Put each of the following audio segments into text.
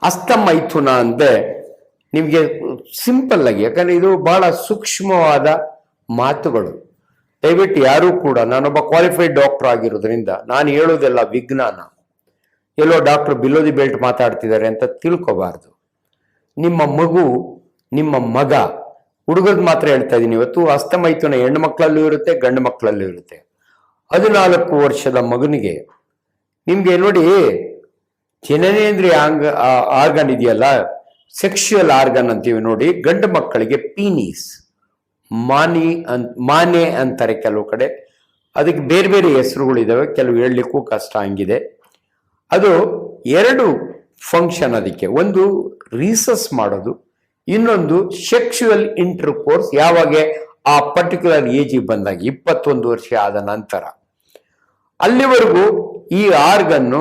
ಹಸ್ತಮೈಥುನ ಅಂದರೆ ನಿಮಗೆ ಸಿಂಪಲ್ ಆಗಿ, ಯಾಕಂದ್ರೆ ಇದು ಬಹಳ ಸೂಕ್ಷ್ಮವಾದ ಮಾತುಗಳು. ದಯವಿಟ್ಟು ಯಾರೂ ಕೂಡ, ನಾನೊಬ್ಬ ಕ್ವಾಲಿಫೈಡ್ ಡಾಕ್ಟರ್ ಆಗಿರೋದ್ರಿಂದ ನಾನು ಹೇಳೋದೆಲ್ಲ ವಿಜ್ಞಾನ, ಎಲ್ಲೋ ಡಾಕ್ಟರ್ ಬಿಲೋದಿ ಬೆಲ್ಟ್ ಮಾತಾಡ್ತಿದ್ದಾರೆ ಅಂತ ತಿಳ್ಕೋಬಾರ್ದು. ನಿಮ್ಮ ಮಗು, ನಿಮ್ಮ ಮಗ, ಹುಡುಗದ್ ಮಾತ್ರ ಹೇಳ್ತಾ ಇದ್ದೀನಿ ಇವತ್ತು. ಹಸ್ತಮೈಥುನ ಹೆಣ್ಣು ಮಕ್ಕಳಲ್ಲೂ ಇರುತ್ತೆ, ಗಂಡು ಮಕ್ಕಳಲ್ಲೂ ಇರುತ್ತೆ. 14 ವರ್ಷದ ಮಗನಿಗೆ ನಿಮ್ಗೆ ನೋಡಿ, ಜನನೇಂದ್ರಿಯ ಆರ್ಗನ್ ಇದೆಯಲ್ಲ, ಸೆಕ್ಷುಯಲ್ ಆರ್ಗನ್ ಅಂತೀವಿ ನೋಡಿ. ಗಂಡು ಮಕ್ಕಳಿಗೆ ಪೀನೀಸ್, ಮಾನೆ ಅಂತಾರೆ ಕೆಲವು ಕಡೆ. ಅದಕ್ಕೆ ಬೇರೆ ಬೇರೆ ಹೆಸರುಗಳಿದಾವೆ, ಕೆಲವು ಹೇಳಲಿಕ್ಕೂ ಕಷ್ಟ ಹಂಗಿದೆ. ಅದು 2 ಫಂಕ್ಷನ್ ಅದಕ್ಕೆ. ಒಂದು ರೀಸಸ್ ಮಾಡೋದು, ಇನ್ನೊಂದು ಸೆಕ್ಷುಯಲ್ ಇಂಟರ್ಕೋರ್ಸ್. ಯಾವಾಗ? ಆ ಪರ್ಟಿಕ್ಯುಲರ್ ಏಜಿಗೆ ಬಂದಾಗ, 21 ವರ್ಷ ಆದ ನಂತರ. ಅಲ್ಲಿವರೆಗೂ ಈ ಆರ್ಗನ್ನು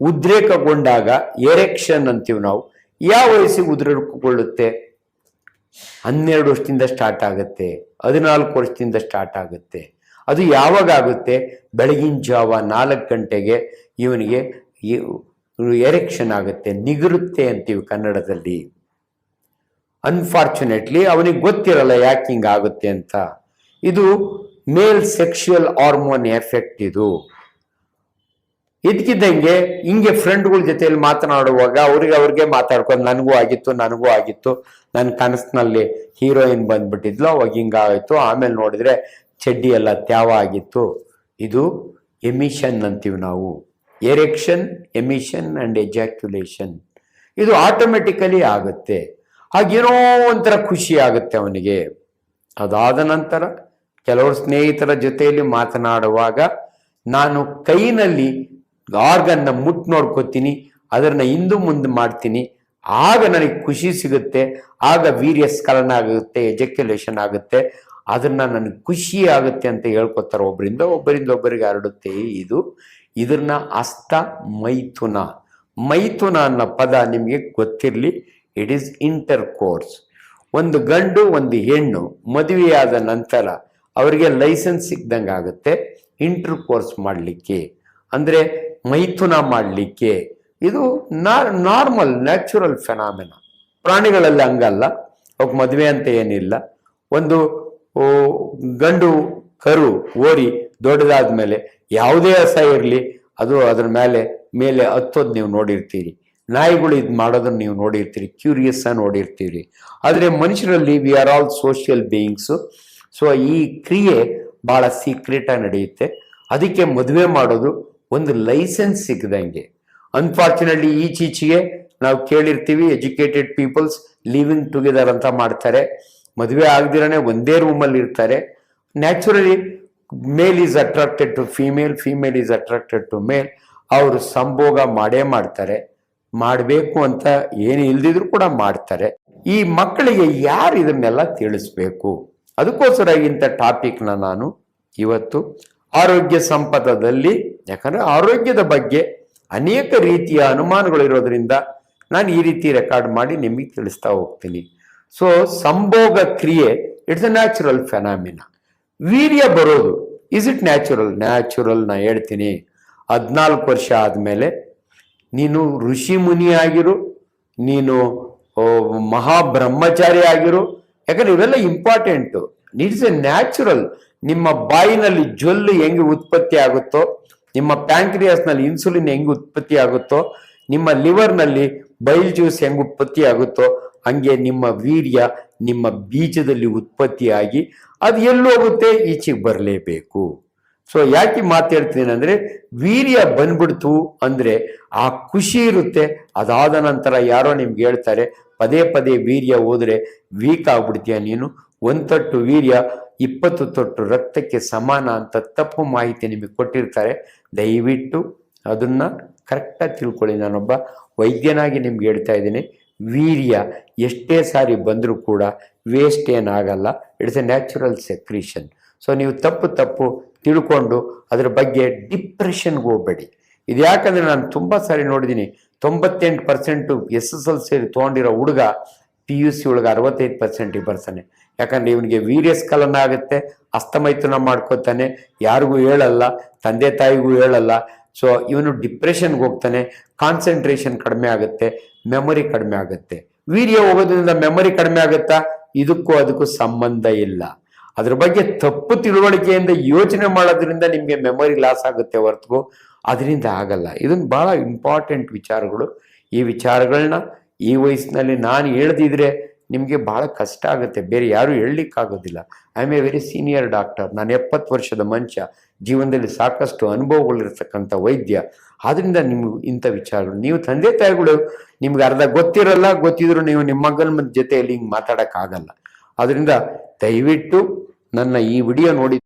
ಉದ್ರೇಕಗೊಂಡಾಗ ಎರೆಕ್ಷನ್ ಅಂತೀವಿ ನಾವು. ಯಾವ ವಯಸ್ಸಿಗೆ ಉದ್ರೇಕಗೊಳ್ಳುತ್ತೆ? 12 ವರ್ಷದಿಂದ ಸ್ಟಾರ್ಟ್ ಆಗುತ್ತೆ, 14 ವರ್ಷದಿಂದ ಸ್ಟಾರ್ಟ್ ಆಗುತ್ತೆ. ಅದು ಯಾವಾಗ ಆಗುತ್ತೆ? ಬೆಳಗಿನ ಜಾವ 4 ಗಂಟೆಗೆ ಇವನಿಗೆ ಎರೆಕ್ಷನ್ ಆಗುತ್ತೆ, ನಿಗರುತ್ತೆ ಅಂತೀವಿ ಕನ್ನಡದಲ್ಲಿ. ಅನ್ಫಾರ್ಚುನೇಟ್ಲಿ ಅವನಿಗೆ ಗೊತ್ತಿರಲ್ಲ ಯಾಕೆ ಹಿಂಗಾಗುತ್ತೆ ಅಂತ. ಇದು ಮೇಲ್ ಸೆಕ್ಷುಯಲ್ ಹಾರ್ಮೋನ್ ಎಫೆಕ್ಟ್. ಇದು ಇದಕ್ಕಿದ್ದಂಗೆ ಹಿಂಗೆ ಫ್ರೆಂಡ್ಗಳ ಜೊತೆಯಲ್ಲಿ ಮಾತನಾಡುವಾಗ ಅವ್ರಿಗೆ ಮಾತಾಡ್ಕೊಂಡು, ನನಗೂ ಆಗಿತ್ತು, ನನ್ನ ಕನಸಿನಲ್ಲಿ ಹೀರೋಯಿನ್ ಬಂದ್ಬಿಟ್ಟಿದ್ಲು, ಅವಾಗ ಹಿಂಗಾಯಿತು, ಆಮೇಲೆ ನೋಡಿದ್ರೆ ಚಡ್ಡಿ ಎಲ್ಲ ತ್ಯಾವ ಆಗಿತ್ತು. ಇದು ಎಮಿಷನ್ ಅಂತೀವಿ ನಾವು. Erection, emission and ejaculation. ಇದು ಆಟೋಮೆಟಿಕಲಿ ಆಗುತ್ತೆ. ಹಾಗೇನೋ ಒಂಥರ ಖುಷಿ ಆಗುತ್ತೆ ಅವನಿಗೆ. ಅದಾದ ನಂತರ ಕೆಲವರು ಸ್ನೇಹಿತರ ಜೊತೆಯಲ್ಲಿ ಮಾತನಾಡುವಾಗ ನಾನು ಕೈನಲ್ಲಿ ಆರ್ಗನ್ನ ಮುಟ್ಟು ನೋಡ್ಕೋತೀನಿ, ಅದನ್ನ ಹಿಂದು ಮುಂದೆ ಮಾಡ್ತೀನಿ, ಆಗ ನನಗೆ ಖುಷಿ ಸಿಗುತ್ತೆ, ಆಗ ವೀರ್ಯ ಸ್ಖಲನ ಆಗುತ್ತೆ, ಎಜಕ್ಯುಲೇಷನ್ ಆಗುತ್ತೆ, ಅದನ್ನ ನನಗೆ ಖುಷಿ ಆಗುತ್ತೆ ಅಂತ ಹೇಳ್ಕೊತಾರೆ. ಒಬ್ಬರಿಂದ ಒಬ್ಬರಿಗೆ ಹರಡುತ್ತೆ. ಇದನ್ನ ಹಸ್ತ ಮೈಥುನ. ಮೈಥುನ ಅನ್ನೋ ಪದ ನಿಮಗೆ ಗೊತ್ತಿರಲಿ, ಇಟ್ ಈಸ್ ಇಂಟರ್ ಕೋರ್ಸ್. ಒಂದು ಗಂಡು ಒಂದು ಹೆಣ್ಣು ಮದುವೆಯಾದ ನಂತರ ಅವರಿಗೆ ಲೈಸೆನ್ಸ್ ಸಿಗ್ದಂಗೆ ಆಗುತ್ತೆ ಇಂಟರ್ ಕೋರ್ಸ್ ಮಾಡಲಿಕ್ಕೆ, ಅಂದರೆ ಮೈಥುನ ಮಾಡಲಿಕ್ಕೆ. ಇದು ನಾರ್ಮಲ್ ನ್ಯಾಚುರಲ್ ಫೆನಾಮಿನ. ಪ್ರಾಣಿಗಳಲ್ಲಿ ಹಂಗಲ್ಲ, ಅವಕ್ಕೆ ಮದುವೆ ಅಂತ ಏನಿಲ್ಲ. ಒಂದು ಗಂಡು ಕರು ಓರಿ ದೊಡ್ಡದಾದ ಮೇಲೆ ಯಾವುದೇ ಹಸ ಇರಲಿ, ಅದು ಅದ್ರ ಮೇಲೆ ಹತ್ತೋದು ನೀವು ನೋಡಿರ್ತೀರಿ. ನಾಯಿಗಳು ಇದು ಮಾಡೋದನ್ನು ನೀವು ನೋಡಿರ್ತೀರಿ, ಕ್ಯೂರಿಯಸ್ ಆಗಿ ನೋಡಿರ್ತೀರಿ. ಆದರೆ ಮನುಷ್ಯರಲ್ಲಿ we are all social beings. So ಈ ಕ್ರಿಯೆ ಭಾಳ ಸೀಕ್ರೆಟಾಗಿ ನಡೆಯುತ್ತೆ. ಅದಕ್ಕೆ ಮದುವೆ ಮಾಡೋದು ಒಂದು ಲೈಸೆನ್ಸ್ ಸಿಗದಂಗೆ. ಅನ್ಫಾರ್ಚುನೇಟ್ಲಿ ಈಚೀಚೆಗೆ ನಾವು ಕೇಳಿರ್ತೀವಿ, ಎಜುಕೇಟೆಡ್ ಪೀಪಲ್ಸ್ ಲಿವಿಂಗ್ ಟುಗೆದರ್ ಅಂತ ಮಾಡ್ತಾರೆ. ಮದುವೆ ಆಗದಿರನೇ ಒಂದೇ ರೂಮಲ್ಲಿ ಇರ್ತಾರೆ. Naturally male is attracted to female, female is attracted to male. ಅವರು ಸಂಭೋಗ ಮಾಡ್ತಾರೆ. ಮಾಡಬೇಕು ಅಂತ ಏನು ಇಲ್ದಿದ್ರು ಕೂಡ ಮಾಡ್ತಾರೆ. ಈ ಮಕ್ಕಳಿಗೆ ಯಾರು ಇದನ್ನೆಲ್ಲ ತಿಳಿಸ್ಬೇಕು? ಅದಕ್ಕೋಸ್ಕರ ಇಂಥ ಟಾಪಿಕ್ನ ನಾನು ಇವತ್ತು ಆರೋಗ್ಯ ಸಂಪದದಲ್ಲಿ, ಯಾಕಂದ್ರೆ ಆರೋಗ್ಯದ ಬಗ್ಗೆ ಅನೇಕ ರೀತಿಯ ಅನುಮಾನಗಳಿರೋದ್ರಿಂದ ನಾನು ಈ ರೀತಿ ರೆಕಾರ್ಡ್ ಮಾಡಿ ನಿಮಗೆ ತಿಳಿಸ್ತಾ ಹೋಗ್ತೀನಿ. ಸೊ ಸಂಭೋಗ ಕ್ರಿಯೆ ಇಟ್ಸ್ ಅ ನ್ಯಾಚುರಲ್ ಫೆನಾಮಿನ. ವೀರ್ಯ ಬರೋದು ಇಸ್ ಇಟ್ ನ್ಯಾಚುರಲ್? ನ್ಯಾಚುರಲ್. ನಾ ಹೇಳ್ತೀನಿ, 14 ವರ್ಷ ಆದಮೇಲೆ ನೀನು ಋಷಿ ಮುನಿ ಆಗಿರು, ನೀನು ಮಹಾಬ್ರಹ್ಮಚಾರಿ ಆಗಿರು, ಯಾಕಂದ್ರೆ ಇವೆಲ್ಲ ಇಂಪಾರ್ಟೆಂಟು. It's A natural. ನಿಮ್ಮ ಬಾಯಿನಲ್ಲಿ ಜೊಲ್ಲು ಹೆಂಗೆ ಉತ್ಪತ್ತಿ ಆಗುತ್ತೋ, ನಿಮ್ಮ ಪ್ಯಾಂಕ್ರಿಯಾಸ್ನಲ್ಲಿ ಇನ್ಸುಲಿನ್ ಹೆಂಗೆ ಉತ್ಪತ್ತಿ ಆಗುತ್ತೋ, ನಿಮ್ಮ ಲಿವರ್ನಲ್ಲಿ ಬೈಲ್ ಜ್ಯೂಸ್ ಹೆಂಗೆ ಉತ್ಪತ್ತಿ ಆಗುತ್ತೋ, ಹಂಗೆ ನಿಮ್ಮ ವೀರ್ಯ ನಿಮ್ಮ ಬೀಜದಲ್ಲಿ ಉತ್ಪತ್ತಿಯಾಗಿ ಅದು ಎಲ್ಲೋಗುತ್ತೆ, ಈಚೆಗೆ ಬರಲೇಬೇಕು. ಸೊ ಯಾಕೆ ಮಾತಾಡ್ತೀನಿ ಅಂದರೆ, ವೀರ್ಯ ಬಂದ್ಬಿಡ್ತು ಅಂದರೆ ಆ ಖುಷಿ ಇರುತ್ತೆ. ಅದಾದ ನಂತರ ಯಾರೋ ನಿಮ್ಗೆ ಹೇಳ್ತಾರೆ, ಪದೇ ಪದೇ ವೀರ್ಯ ಹೋದ್ರೆ ವೀಕ್ ಆಗ್ಬಿಡ್ತೀಯ ನೀನು, 1 ತೊಟ್ಟು ವೀರ್ಯ 20 ತೊಟ್ಟು ರಕ್ತಕ್ಕೆ ಸಮಾನ ಅಂತ ತಪ್ಪು ಮಾಹಿತಿ ನಿಮಗೆ ಕೊಟ್ಟಿರ್ತಾರೆ. ದಯವಿಟ್ಟು ಅದನ್ನ ಕರೆಕ್ಟಾಗಿ ತಿಳ್ಕೊಳ್ಳಿ. ನಾನೊಬ್ಬ ವೈದ್ಯನಾಗಿ ನಿಮ್ಗೆ ಹೇಳ್ತಾ ಇದ್ದೀನಿ, ವೀರ್ಯ ಎಷ್ಟೇ ಸಾರಿ ಬಂದರೂ ಕೂಡ ವೇಸ್ಟ್ ಏನಾಗಲ್ಲ. It's A natural secretion. So ನೀವು ತಪ್ಪು ತಿಳ್ಕೊಂಡು ಅದ್ರ ಬಗ್ಗೆ ಡಿಪ್ರೆಷನ್ಗೆ ಹೋಗಬೇಡಿ. ಇದು ಯಾಕಂದರೆ ನಾನು ತುಂಬ ಸಾರಿ ನೋಡಿದ್ದೀನಿ, 98% SSLC ತೊಗೊಂಡಿರೋ ಹುಡುಗ PUC ಒಳಗೆ 65% ಬರ್ತಾನೆ. ಯಾಕಂದರೆ ಇವನಿಗೆ ವೀರ್ಯ ಸ್ಖಲನ ಆಗುತ್ತೆ, ಹಸ್ತಮೈಥುನ ಮಾಡ್ಕೋತಾನೆ, ಯಾರಿಗೂ ಹೇಳಲ್ಲ, ತಂದೆ ತಾಯಿಗೂ ಹೇಳಲ್ಲ. ಸೊ ಇವನು ಡಿಪ್ರೆಷನ್ಗೆ ಹೋಗ್ತಾನೆ, ಕಾನ್ಸಂಟ್ರೇಷನ್ ಕಡಿಮೆ ಆಗುತ್ತೆ, ಮೆಮೊರಿ ಕಡಿಮೆ ಆಗುತ್ತೆ. ವೀರ್ಯ ಹೋಗೋದ್ರಿಂದ ಮೆಮೊರಿ ಕಡಿಮೆ ಆಗುತ್ತಾ? ಇದಕ್ಕೂ ಅದಕ್ಕೂ ಸಂಬಂಧ ಇಲ್ಲ. ಅದ್ರ ಬಗ್ಗೆ ತಪ್ಪು ತಿಳುವಳಿಕೆಯಿಂದ ಯೋಚನೆ ಮಾಡೋದ್ರಿಂದ ನಿಮಗೆ ಮೆಮೊರಿ ಲಾಸ್ ಆಗುತ್ತೆ ಹೊರತು ಅದರಿಂದ ಆಗಲ್ಲ. ಇದೊಂದು ಬಹಳ ಇಂಪಾರ್ಟೆಂಟ್ ವಿಚಾರಗಳು. ಈ ವಿಚಾರಗಳನ್ನ ಈ ವಯಸ್ಸಿನಲ್ಲಿ ನಾನು ಹೇಳ್ದಿದ್ರೆ ನಿಮಗೆ ಬಹಳ ಕಷ್ಟ ಆಗುತ್ತೆ, ಬೇರೆ ಯಾರು ಹೇಳಲಿಕ್ಕಾಗೋದಿಲ್ಲ. I am a very senior doctor. ನಾನು 70 ವರ್ಷದ ಮನುಷ್ಯ, ಜೀವನದಲ್ಲಿ ಸಾಕಷ್ಟು ಅನುಭವಗಳಿರ್ತಕ್ಕಂಥ ವೈದ್ಯ. ಆದ್ರಿಂದ ನಿಮ್ಗೆ ಇಂಥ ವಿಚಾರಗಳು, ನೀವು ತಂದೆ ತಾಯಿಗಳು ನಿಮ್ಗೆ ಅರ್ಧ ಗೊತ್ತಿರಲ್ಲ, ಗೊತ್ತಿದ್ರು ನೀವು ನಿಮ್ಮ ಮಗನ ಜೊತೆಯಲ್ಲಿ ಹಿಂಗೆ ಮಾತಾಡೋಕ್ಕಾಗಲ್ಲ. ಅದರಿಂದ ದಯವಿಟ್ಟು ನನ್ನ ಈ ವಿಡಿಯೋ ನೋಡಿ